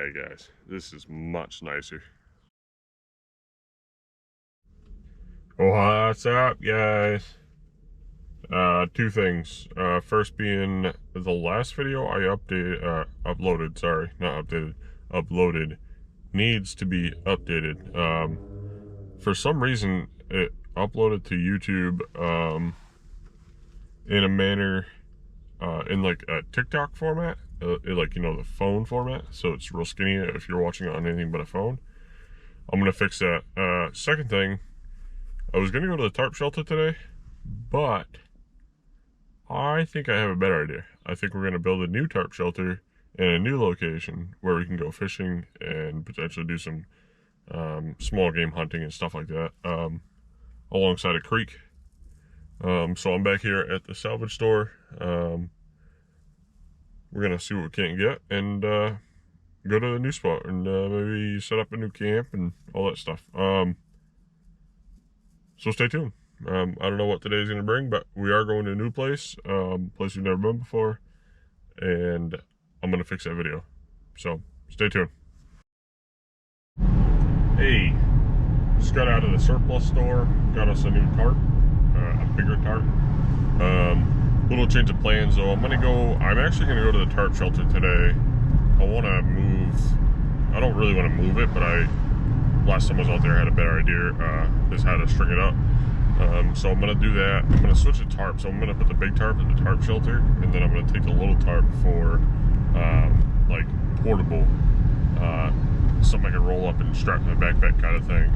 Yeah, guys, this is much nicer. What's up, guys? Two things. First being the last video I uploaded needs to be updated. For some reason it uploaded to YouTube in a manner in like a TikTok format, like, you know, the phone format, so it's real skinny if you're watching it on anything but a phone. I'm gonna fix that. Second thing, I was gonna go to the tarp shelter today, but I think I have a better idea. I think we're gonna build a new tarp shelter in a new location where we can go fishing and potentially do some small game hunting and stuff like that, alongside a creek. So I'm back here at the salvage store. We're gonna see what we can get and go to the new spot and maybe set up a new camp and all that stuff. So stay tuned. I don't know what today's gonna bring, but we are going to a new place, place we've never been before, and I'm gonna fix that video. So stay tuned. Hey, just got out of the surplus store, got us a new tarp, a bigger tarp. Little change of plans though. I'm actually gonna go to the tarp shelter today. I wanna move, I don't really wanna move it, but last time I was out there I had a better idea, is how to string it up. So I'm gonna do that. I'm gonna switch the tarp. So I'm gonna put the big tarp in the tarp shelter, and then I'm gonna take the little tarp for like portable, something I can roll up and strap to my backpack kind of thing.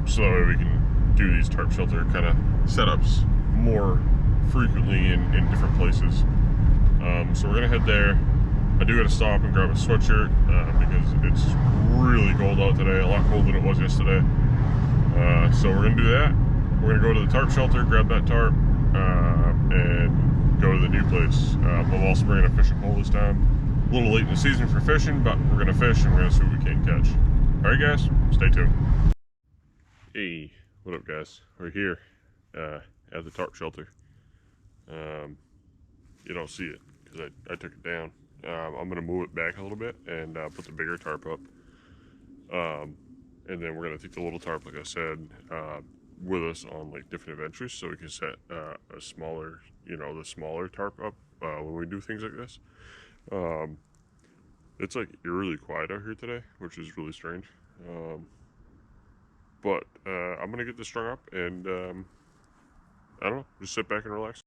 So that way we can do these tarp shelter kind of setups more frequently in different places. So we're gonna head there. I do gotta stop and grab a sweatshirt because it's really cold out today, a lot colder than it was yesterday. So we're gonna do that. We're gonna go to the tarp shelter, grab that tarp, and go to the new place. I'm also bringing a fishing pole this time. A little late in the season for fishing, but we're gonna fish and we're gonna see what we can catch. All right, guys, stay tuned. Hey, what up, guys? We're here at the tarp shelter. You don't see it because I took it down. I'm gonna move it back a little bit and put the bigger tarp up. And then we're gonna take the little tarp, like I said, with us on like different adventures, so we can set a smaller, the smaller tarp up when we do things like this. It's like eerily quiet out here today, which is really strange. But I'm gonna get this strung up and I don't know, just sit back and relax.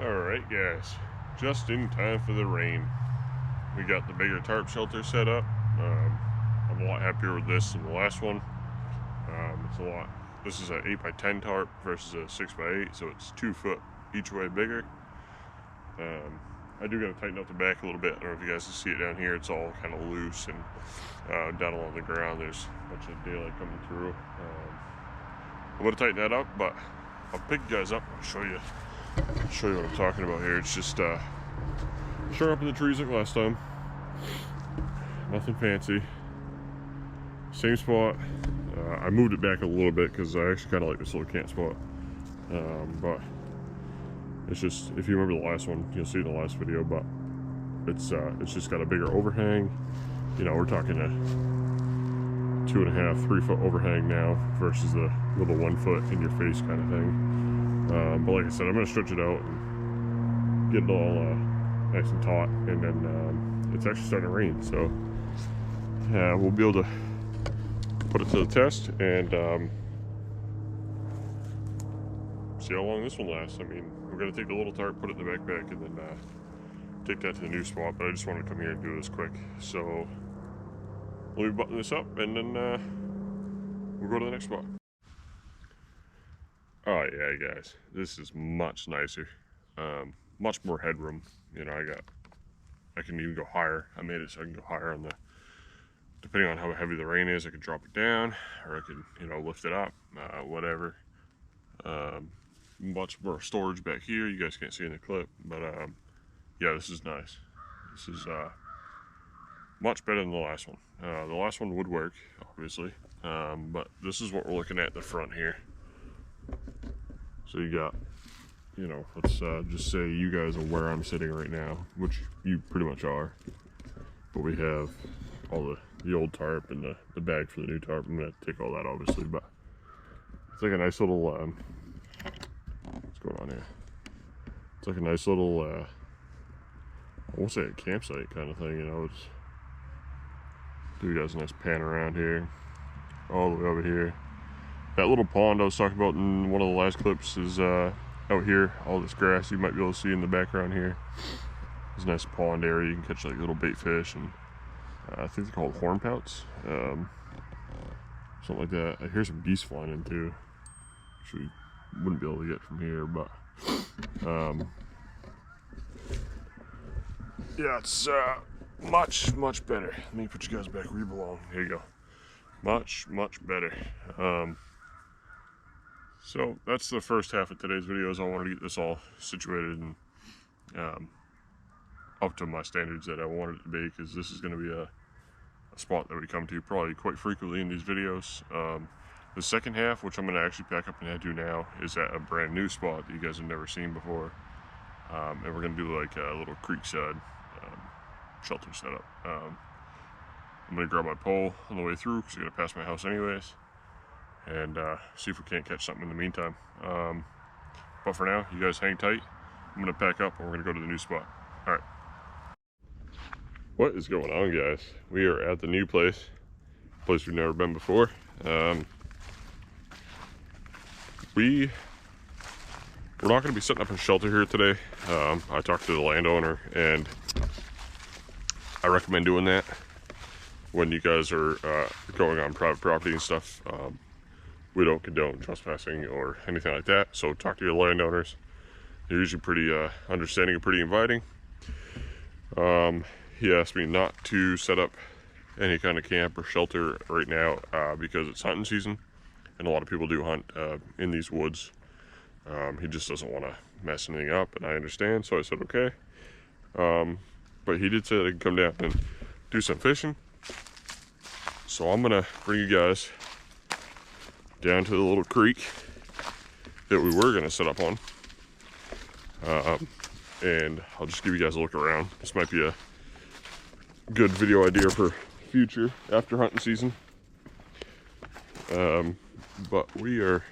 Alright, guys, just in time for the rain. We got the bigger tarp shelter set up. I'm a lot happier with this than the last one. This is an 8x10 tarp versus a 6x8, so it's 2 foot each way bigger. I do gotta tighten up the back a little bit. I don't know if you guys can see it down here. It's all kind of loose, and down along the ground there's a bunch of daylight coming through. I'm gonna tighten that up, but I'll pick you guys up and show you what I'm talking about here. It's just sure up in the trees like last time. Nothing fancy. Same spot. I moved it back a little bit because I actually kind of like this little camp spot. But it's just, if you remember the last one, you'll see it in the last video. But it's just got a bigger overhang. We're talking a 2.5, 3 foot overhang now versus the little 1 foot in your face kind of thing. But like I said, I'm gonna stretch it out and get it all nice and taut, and then it's actually starting to rain, so we'll be able to put it to the test and see how long this one lasts. I mean, we're gonna take the little tarp, put it in the backpack, and then take that to the new spot, but I just wanted to come here and do this quick. So let me button this up, and then we'll go to the next spot. Oh yeah, guys, this is much nicer. Much more headroom. You know, I can even go higher. I made it so I can go higher on the, depending on how heavy the rain is, I can drop it down, or I can, you know, lift it up, whatever. Much more storage back here. You guys can't see in the clip, but yeah, this is nice. This is much better than the last one. The last one would work, obviously, but this is what we're looking at the front here. So you got, you know, let's just say you guys are where I'm sitting right now, which you pretty much are. But we have all the old tarp and the bag for the new tarp. I'm gonna take all that, obviously, but it's like a nice little what's going on here? It's like a nice little I won't say a campsite kind of thing, you know. It's, do you guys a nice pan around here, all the way over here. That little pond I was talking about in one of the last clips is out here. All this grass you might be able to see in the background here. It's a nice pond area. You can catch like little bait fish, and I think they're called hornpouts, something like that. I hear some geese flying in too, which we wouldn't be able to get from here, but yeah, it's much better. Let me put you guys back where you belong. Here you go. Much better. So that's the first half of today's videos. I wanted to get this all situated and up to my standards that I wanted it to be, because this is going to be a spot that we come to probably quite frequently in these videos. The second half, which I'm going to actually pack up and head to now, is at a brand new spot that you guys have never seen before, and we're going to do like a little creekside shelter setup. I'm going to grab my pole on the way through because I'm going to pass my house anyways, and see if we can't catch something in the meantime. But for now, you guys hang tight. I'm going to pack up and we're going to go to the new spot. All right. What is going on, guys? We are at the new place we've never been before. We're not going to be setting up a shelter here today. I talked to the landowner, and I recommend doing that when you guys are going on private property and stuff. We don't condone trespassing or anything like that, so talk to your landowners. They're usually pretty understanding and pretty inviting. He asked me not to set up any kind of camp or shelter right now because it's hunting season, and a lot of people do hunt in these woods. He just doesn't want to mess anything up, and I understand, so I said okay. But he did say that I could come down and do some fishing, so I'm gonna bring you guys down to the little creek that we were gonna set up on, and I'll just give you guys a look around. This might be a good video idea for future after hunting season. But we are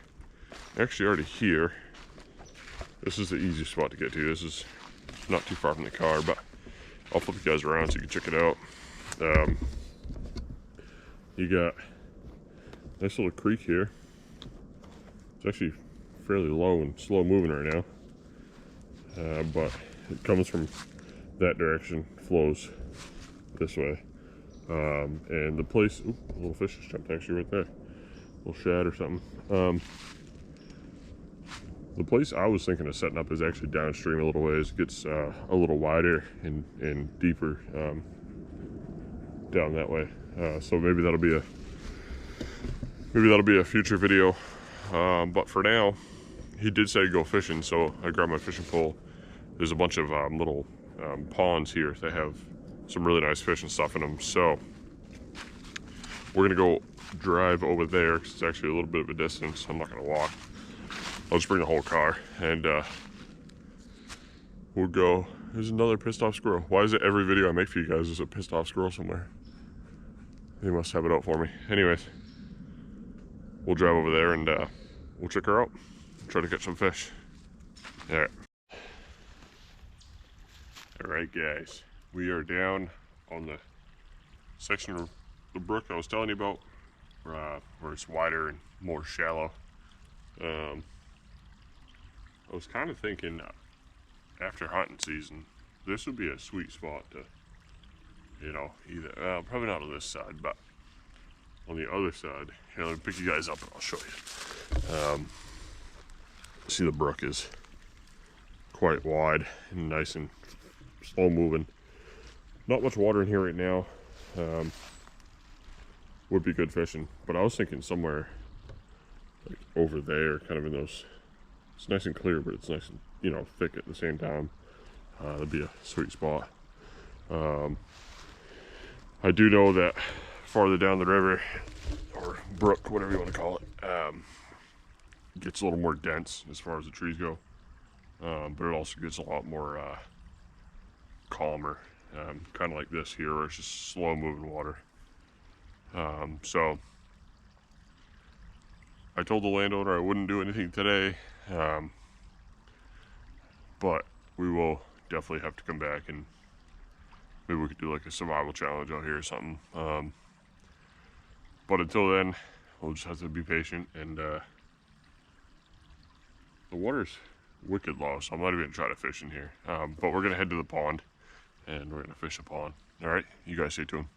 actually already here. This is the easiest spot to get to. This is not too far from the car, but I'll flip you guys around so you can check it out. You got a nice little creek here. It's actually fairly low and slow moving right now, but it comes from that direction, flows this way, and the place, ooh, a little fish just jumped actually right there, a little shad or something. The place I was thinking of setting up is actually downstream a little ways. It gets a little wider and deeper down that way, so maybe that'll be a future video. But for now, he did say go fishing, so I grabbed my fishing pole. There's a bunch of little ponds here that have some really nice fish and stuff in them, so we're gonna go drive over there because it's actually a little bit of a distance. I'm not gonna walk. I'll just bring the whole car, and we'll go. There's another pissed off squirrel. Why is it every video I make for you guys is a pissed off squirrel somewhere? They must have it out for me. Anyways, we'll drive over there and we'll check her out, try to catch some fish. All right, guys, we are down on the section of the brook I was telling you about, where it's wider and more shallow. I was kind of thinking after hunting season, this would be a sweet spot to, you know, either, probably not on this side, but on the other side. Here, let me pick you guys up and I'll show you. See, the brook is quite wide and nice and slow moving. Not much water in here right now. Would be good fishing, but I was thinking somewhere like over there, kind of in those. It's nice and clear, but it's nice and, you know, thick at the same time. That'd be a sweet spot. I do know that farther down the river, or brook, whatever you want to call it, it gets a little more dense as far as the trees go, but it also gets a lot more calmer, kind of like this here, where it's just slow moving water. So I told the landowner I wouldn't do anything today, but we will definitely have to come back and maybe we could do like a survival challenge out here or something. But until then, we'll just have to be patient, and the water's wicked low, so I'm not even gonna try to fish in here. But we're gonna head to the pond and we're gonna fish a pond. All right, you guys stay tuned.